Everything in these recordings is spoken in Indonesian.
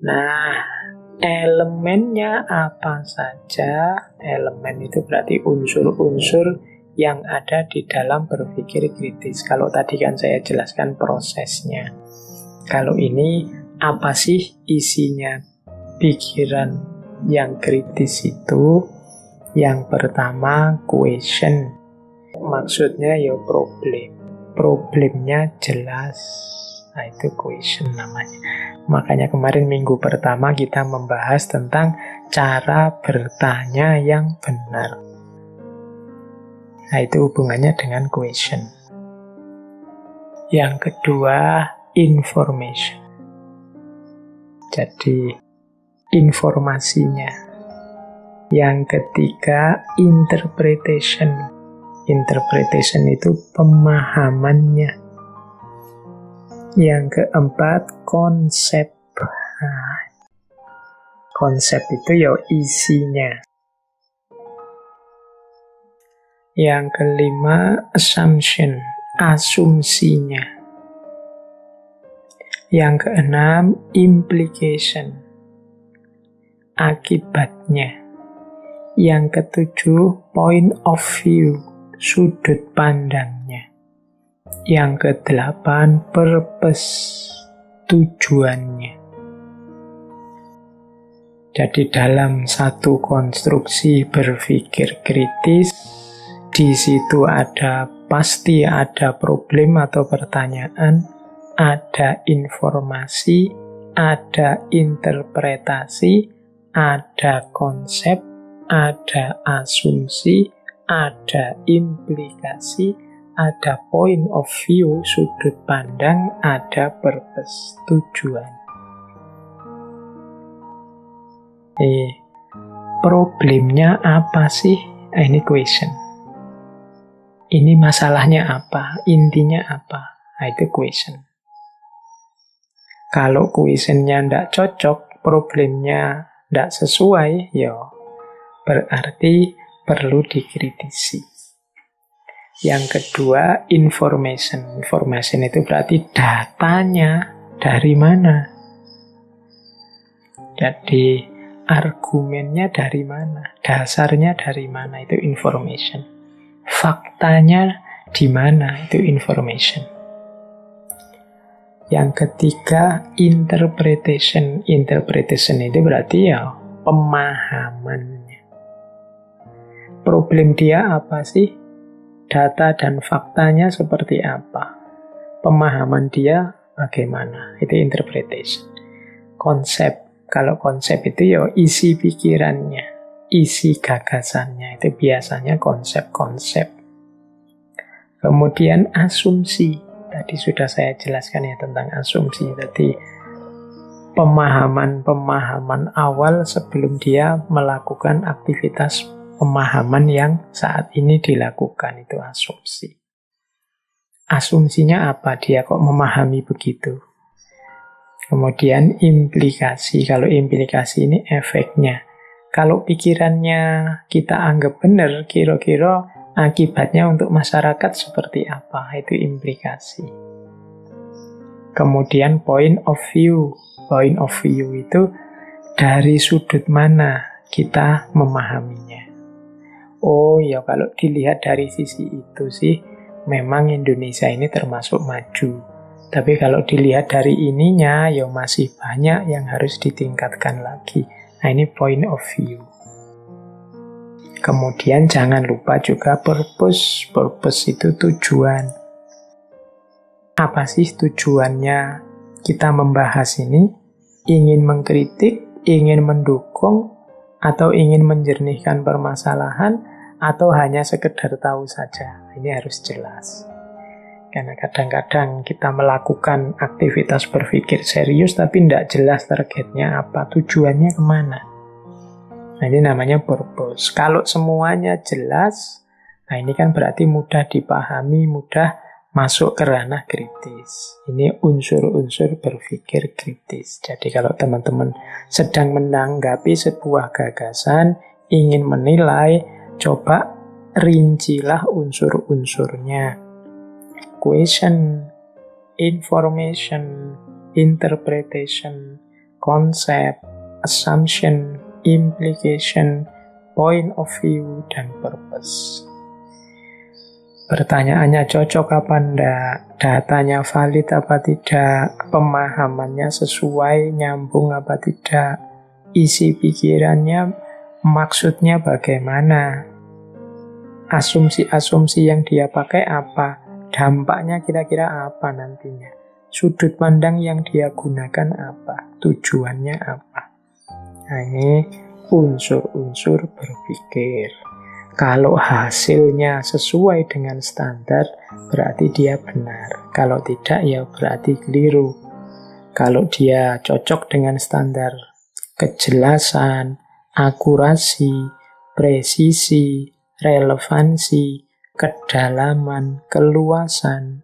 Nah, elemennya apa saja? Elemen itu berarti unsur-unsur yang ada di dalam berpikir kritis. Kalau tadi kan saya jelaskan prosesnya. Kalau ini apa sih isinya pikiran yang kritis itu? Yang pertama, question. Maksudnya ya problem. Problemnya jelas. Nah, itu question namanya. Makanya kemarin minggu pertama kita membahas tentang cara bertanya yang benar. Nah, itu hubungannya dengan question. Yang kedua, information. Jadi, informasinya. Yang ketiga, interpretation. Interpretation itu pemahamannya. Yang keempat, konsep. Nah, konsep itu ya isinya. Yang kelima, assumption, asumsinya. Yang keenam, implication, akibatnya. Yang ketujuh, point of view, sudut pandangnya. Yang kedelapan, purpose, tujuannya. Jadi dalam satu konstruksi berpikir kritis, di situ pasti ada problem atau pertanyaan, ada informasi, ada interpretasi, ada konsep, ada asumsi, ada implikasi, ada point of view, sudut pandang, ada purpose, tujuan. Problemnya apa sih? Ini question. Ini masalahnya apa? Intinya apa? Nah, itu question. Kalau questionnya tidak cocok, problemnya tidak sesuai, ya berarti perlu dikritisi. Yang kedua, information. Information itu berarti datanya dari mana? Jadi, argumennya dari mana? Dasarnya dari mana? Itu information. Faktanya di mana? Itu information. Yang ketiga, interpretation. Interpretation itu berarti ya pemahamannya. Problem dia apa sih? Data dan faktanya seperti apa? Pemahaman dia bagaimana? Itu interpretation. Konsep. Kalau konsep itu ya isi pikirannya, isi gagasannya. Itu biasanya konsep-konsep. Kemudian asumsi. Tadi sudah saya jelaskan ya tentang asumsi. Tadi pemahaman-pemahaman awal sebelum dia melakukan aktivitas pemahaman yang saat ini dilakukan, itu asumsi. Asumsinya apa? Dia kok memahami begitu? Kemudian implikasi. Kalau implikasi ini efeknya. Kalau pikirannya kita anggap benar, kira-kira akibatnya untuk masyarakat seperti apa? Itu implikasi. Kemudian point of view. Point of view itu dari sudut mana kita memahaminya. Oh ya, kalau dilihat dari sisi itu sih, memang Indonesia ini termasuk maju. Tapi kalau dilihat dari ininya, ya masih banyak yang harus ditingkatkan lagi. Nah, ini point of view. Kemudian jangan lupa juga purpose. Purpose itu tujuan. Apa sih tujuannya kita membahas ini? Ingin mengkritik, ingin mendukung, atau ingin menjernihkan permasalahan, atau hanya sekedar tahu saja. Ini harus jelas. Karena kadang-kadang kita melakukan aktivitas berpikir serius tapi tidak jelas targetnya apa, tujuannya kemana. Nah, ini namanya purpose. Kalau semuanya jelas, nah ini kan berarti mudah dipahami, mudah masuk ke ranah kritis. Ini unsur-unsur berpikir kritis. Jadi kalau teman-teman sedang menanggapi sebuah gagasan, ingin menilai, coba rincilah unsur-unsurnya. Question, information, interpretation, konsep, assumption, implication, point of view, dan purpose. Pertanyaannya cocok apa enggak, datanya valid apa tidak, pemahamannya sesuai, nyambung apa tidak, isi pikirannya, maksudnya bagaimana, asumsi-asumsi yang dia pakai apa, dampaknya kira-kira apa nantinya, sudut pandang yang dia gunakan apa, tujuannya apa. Nah, ini unsur-unsur berpikir. Kalau hasilnya sesuai dengan standar, berarti dia benar. Kalau tidak, ya berarti keliru. Kalau dia cocok dengan standar kejelasan, akurasi, presisi, relevansi, kedalaman, keluasan,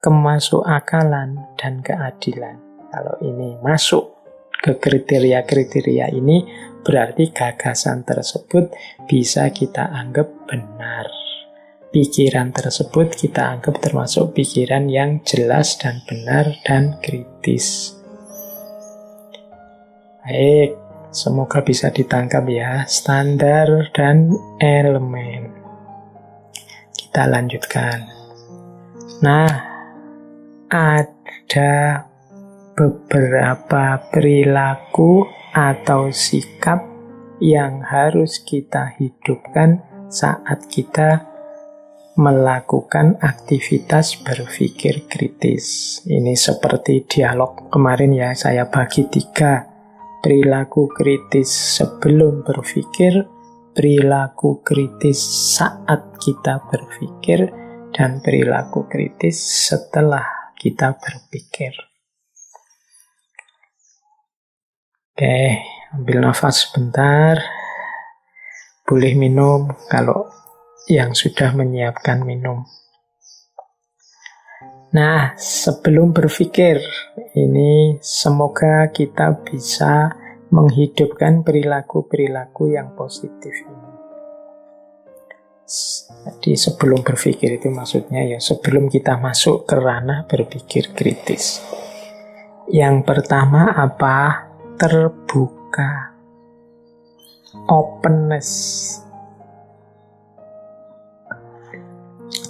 kemasukakalan, dan keadilan. Kalau ini masuk ke kriteria-kriteria ini, berarti gagasan tersebut bisa kita anggap benar. Pikiran tersebut kita anggap termasuk pikiran yang jelas dan benar dan kritis. Baik, semoga bisa ditangkap ya, standar dan elemen. Kita lanjutkan. Nah, ada beberapa perilaku atau sikap yang harus kita hidupkan saat kita melakukan aktivitas berpikir kritis. Ini seperti dialog kemarin ya, saya bagi 3. Perilaku kritis sebelum berpikir, perilaku kritis saat kita berpikir, dan perilaku kritis setelah kita berpikir. Oke, ambil nafas sebentar. Boleh minum kalau yang sudah menyiapkan minum. Nah, sebelum berpikir, ini semoga kita bisa menghidupkan perilaku-perilaku yang positif ini. Jadi sebelum berpikir itu maksudnya ya sebelum kita masuk ke ranah berpikir kritis. Yang pertama apa? Terbuka, openness.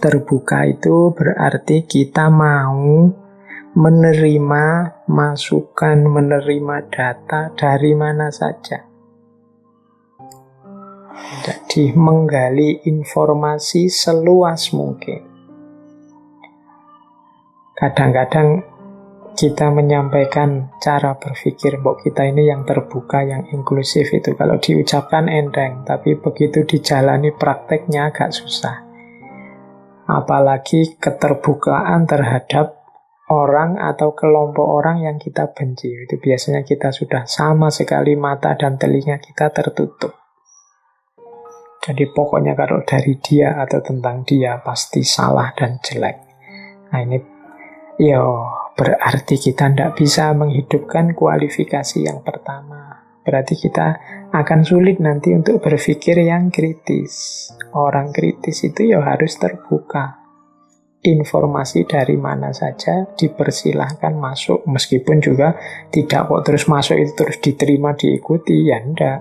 Terbuka itu berarti kita mau menerima masukan, menerima data dari mana saja. Jadi menggali informasi seluas mungkin. Kadang-kadang kita menyampaikan cara berpikir mbok kita ini yang terbuka, yang inklusif itu kalau diucapkan enteng, tapi begitu dijalani prakteknya agak susah. Apalagi keterbukaan terhadap orang atau kelompok orang yang kita benci. Itu biasanya kita sudah sama sekali mata dan telinga kita tertutup. Jadi pokoknya kalau dari dia atau tentang dia pasti salah dan jelek. Nah ini berarti kita tidak bisa menghidupkan kualifikasi yang pertama. Berarti kita akan sulit nanti untuk berpikir yang kritis. Orang kritis itu harus terbuka. Informasi dari mana saja dipersilahkan masuk. Meskipun juga tidak kok terus masuk itu terus diterima, diikuti, ya enggak.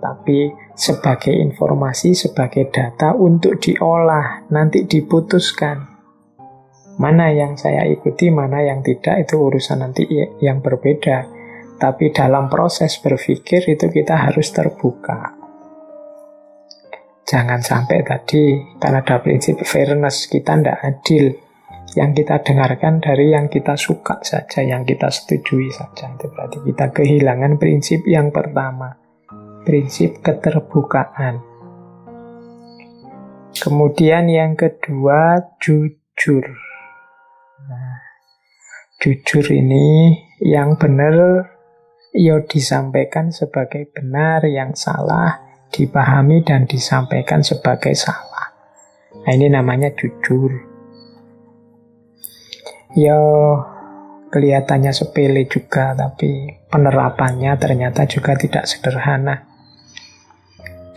Tapi sebagai informasi, sebagai data untuk diolah, nanti diputuskan. Mana yang saya ikuti, mana yang tidak, itu urusan nanti yang berbeda. Tapi dalam proses berpikir itu kita harus terbuka. Jangan sampai tadi, karena ada prinsip fairness, kita tidak adil. Yang kita dengarkan dari yang kita suka saja, yang kita setujui saja. Itu berarti kita kehilangan prinsip yang pertama. Prinsip keterbukaan. Kemudian yang kedua, jujur. Nah, jujur ini yang benar disampaikan sebagai benar, yang salah dipahami dan disampaikan sebagai salah. Nah, ini namanya jujur. Kelihatannya sepele juga, tapi penerapannya ternyata juga tidak sederhana.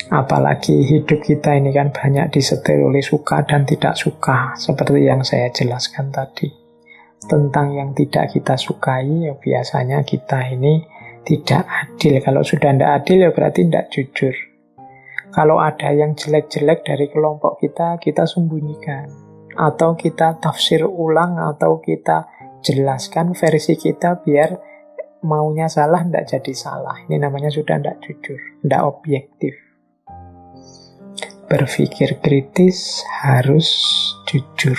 Apalagi hidup kita ini kan banyak disetir oleh suka dan tidak suka, seperti yang saya jelaskan tadi. tentang yang tidak kita sukai, ya biasanya kita ini tidak adil. Kalau sudah tidak adil, ya berarti tidak jujur. Kalau ada yang jelek-jelek dari kelompok kita sembunyikan. Atau kita tafsir ulang, atau kita jelaskan versi kita biar maunya salah, tidak jadi salah. Ini namanya sudah tidak jujur, tidak objektif. Berpikir kritis harus jujur.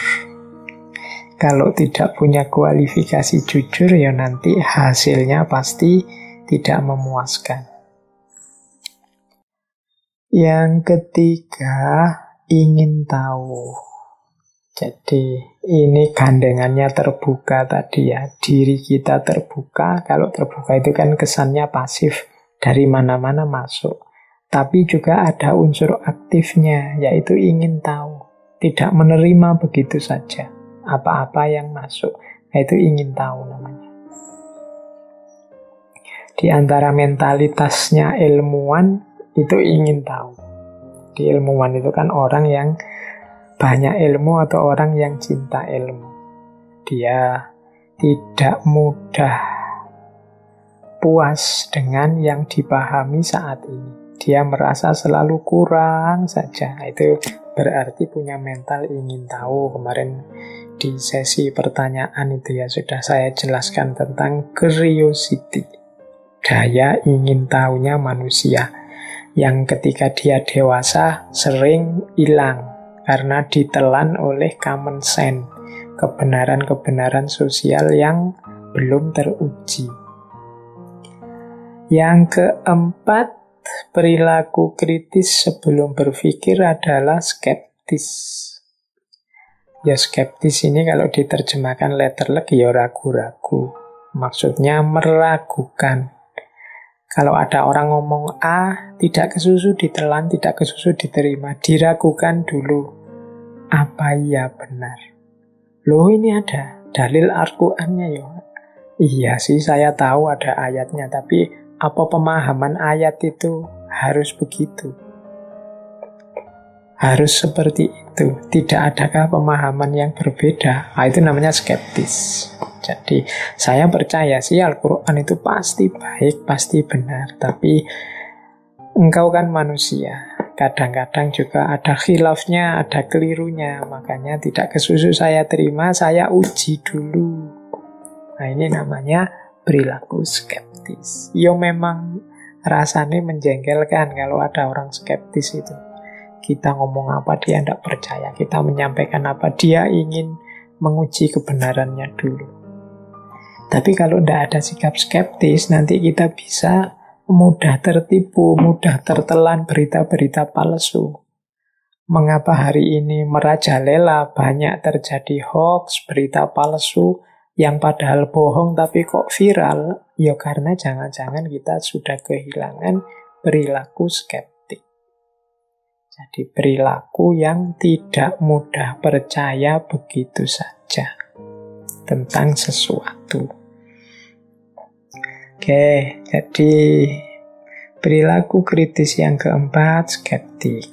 Kalau tidak punya kualifikasi jujur, ya nanti hasilnya pasti tidak memuaskan. Yang ketiga, ingin tahu. Jadi ini gandengannya terbuka tadi ya. Diri kita terbuka. Kalau terbuka itu kan kesannya pasif. Dari mana-mana masuk. Tapi juga ada unsur aktifnya, yaitu ingin tahu. Tidak menerima begitu saja apa-apa yang masuk. Nah, itu ingin tahu namanya. Di antara mentalitasnya ilmuwan, itu ingin tahu. Di ilmuwan itu kan orang yang banyak ilmu atau orang yang cinta ilmu. Dia tidak mudah puas dengan yang dipahami saat ini. Dia merasa selalu kurang saja. Itu berarti punya mental ingin tahu. Kemarin di sesi pertanyaan itu ya sudah saya jelaskan tentang curiosity. Daya ingin tahunya manusia. Yang ketika dia dewasa sering hilang karena ditelan oleh common sense, kebenaran-kebenaran sosial yang belum teruji. Yang keempat, perilaku kritis sebelum berpikir adalah skeptis. Ya skeptis ini kalau diterjemahkan letterlek ya ragu-ragu. Maksudnya meragukan. Kalau ada orang ngomong A, tidak kesusu ditelan, tidak kesusu diterima. Diragukan dulu. Apa iya benar? Loh ini ada dalil Al-Qur'annya ya. Iya sih saya tahu ada ayatnya, tapi apa pemahaman ayat itu harus begitu? Harus seperti itu. Tidak adakah pemahaman yang berbeda? Nah, itu namanya skeptis. Jadi saya percaya sih Al-Quran itu pasti baik, pasti benar. Tapi engkau kan manusia. Kadang-kadang juga ada khilafnya, ada kelirunya. Makanya tidak kesusu saya terima, saya uji dulu. Nah ini namanya perilaku skeptis. Ya memang rasanya menjengkelkan kalau ada orang skeptis itu. Kita ngomong apa dia tidak percaya. Kita menyampaikan apa dia ingin menguji kebenarannya dulu. Tapi kalau tidak ada sikap skeptis, nanti kita bisa mudah tertipu, mudah tertelan berita-berita palsu. Mengapa hari ini merajalela banyak terjadi hoax, berita palsu, yang padahal bohong tapi kok viral? Ya karena jangan-jangan kita sudah kehilangan perilaku skeptik. Jadi perilaku yang tidak mudah percaya begitu saja tentang sesuatu. Oke, jadi perilaku kritis yang keempat, skeptik.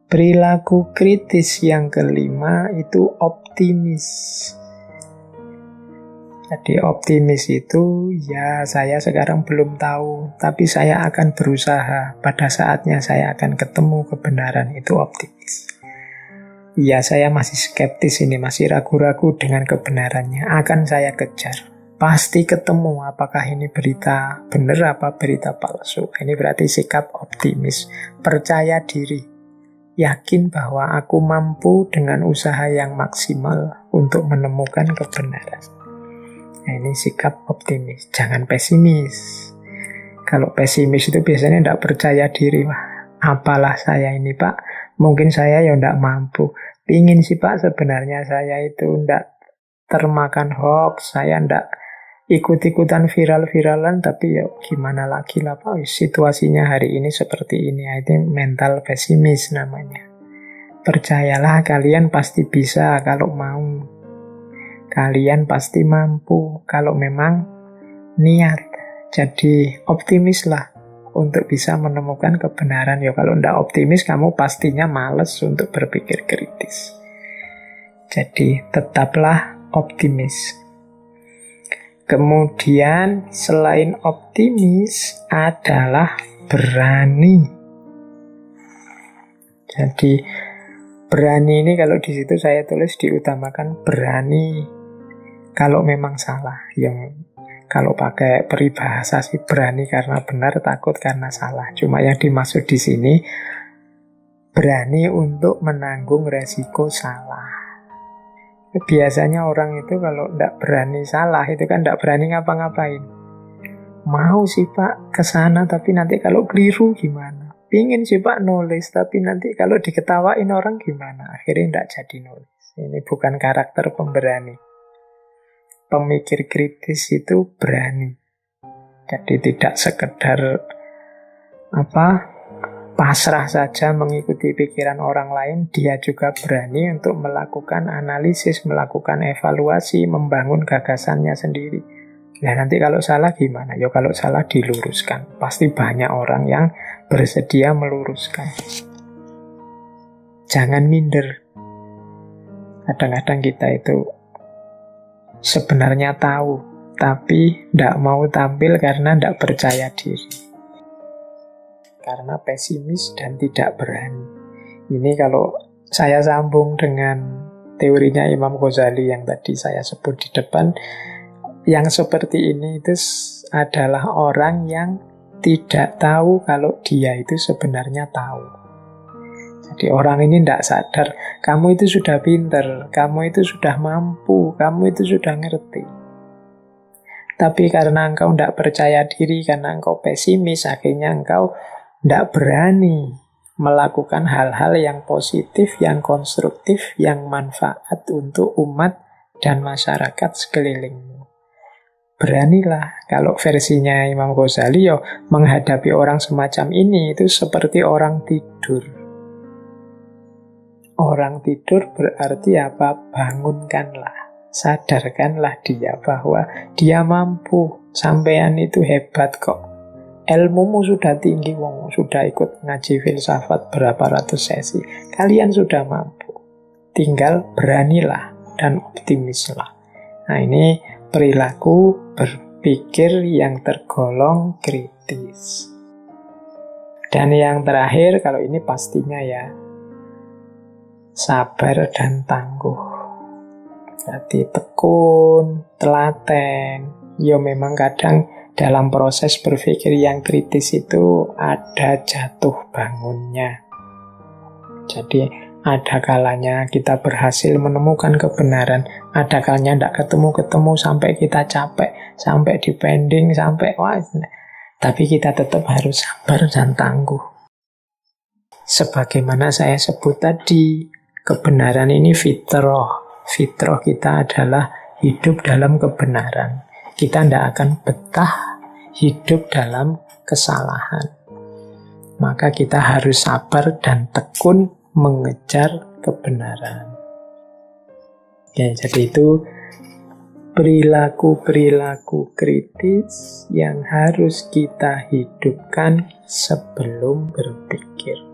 Perilaku kritis yang kelima itu optimis. Jadi optimis itu, ya saya sekarang belum tahu, tapi saya akan berusaha. Pada saatnya saya akan ketemu kebenaran, itu optimis. Ya saya masih skeptis ini, masih ragu-ragu dengan kebenarannya. Akan saya kejar. Pasti ketemu apakah ini berita benar apa berita palsu. Ini berarti sikap optimis, percaya diri, yakin bahwa aku mampu dengan usaha yang maksimal untuk menemukan kebenaran. Nah, ini sikap optimis, jangan pesimis. Kalau pesimis itu biasanya tidak percaya diri. Wah, apalah saya ini Pak, mungkin saya ya tidak mampu. Pingin sih Pak sebenarnya saya itu tidak termakan hoax, saya tidak ikut-ikutan viral-viralan, tapi ya gimana lagi lah Pak, situasinya hari ini seperti ini. Itu mental pesimis namanya. Percayalah kalian pasti bisa kalau mau. Kalian pasti mampu kalau memang niat. Jadi optimislah untuk bisa menemukan kebenaran. Ya kalau tidak optimis kamu pastinya malas untuk berpikir kritis. Jadi tetaplah optimis. Kemudian selain optimis adalah berani. Jadi berani ini kalau di situ saya tulis diutamakan berani kalau memang salah. Yang kalau pakai peribahasa sih berani karena benar, takut karena salah. Cuma yang dimaksud di sini berani untuk menanggung resiko salah. Biasanya orang itu kalau tidak berani salah, itu kan tidak berani ngapa-ngapain. Mau sih Pak kesana, tapi nanti kalau keliru gimana? Pingin sih Pak nulis, tapi nanti kalau diketawain orang gimana? Akhirnya tidak jadi nulis. Ini bukan karakter pemberani. Pemikir kritis itu berani. Jadi tidak sekedar pasrah saja mengikuti pikiran orang lain, dia juga berani untuk melakukan analisis, melakukan evaluasi, membangun gagasannya sendiri. Nah nanti kalau salah gimana? Ya kalau salah diluruskan. Pasti banyak orang yang bersedia meluruskan. Jangan minder. Kadang-kadang kita itu sebenarnya tahu, tapi tidak mau tampil karena tidak percaya diri. Karena pesimis dan tidak berani. Ini kalau saya sambung dengan teorinya Imam Ghazali yang tadi saya sebut di depan, yang seperti ini itu adalah orang yang tidak tahu kalau dia itu sebenarnya tahu. Jadi orang ini tidak sadar, kamu itu sudah pinter, kamu itu sudah mampu, kamu itu sudah ngerti. Tapi karena engkau tidak percaya diri, karena engkau pesimis, akhirnya engkau tidak berani melakukan hal-hal yang positif, yang konstruktif, yang manfaat untuk umat dan masyarakat sekelilingmu. Beranilah. Kalau versinya Imam Ghazali, menghadapi orang semacam ini itu seperti orang tidur. Orang tidur berarti apa? Bangunkanlah. Sadarkanlah dia bahwa dia mampu. Sampean itu hebat kok. Ilmumu sudah tinggi, sudah ikut ngaji filsafat berapa ratus sesi. Kalian sudah mampu. Tinggal beranilah dan optimislah. Nah ini perilaku berpikir yang tergolong kritis. Dan yang terakhir, kalau ini pastinya ya, sabar dan tangguh. Jadi tekun, telaten. Ya memang kadang dalam proses berpikir yang kritis itu ada jatuh bangunnya. Jadi ada kalanya kita berhasil menemukan kebenaran, ada kalanya tidak ketemu-ketemu sampai kita capek, sampai dipending, sampai tapi kita tetap harus sabar dan tangguh. Sebagaimana saya sebut tadi, kebenaran ini fitrah. Fitrah kita adalah hidup dalam kebenaran. Kita tidak akan betah hidup dalam kesalahan. Maka kita harus sabar dan tekun mengejar kebenaran. Ya, jadi itu perilaku-perilaku kritis yang harus kita hidupkan sebelum berpikir.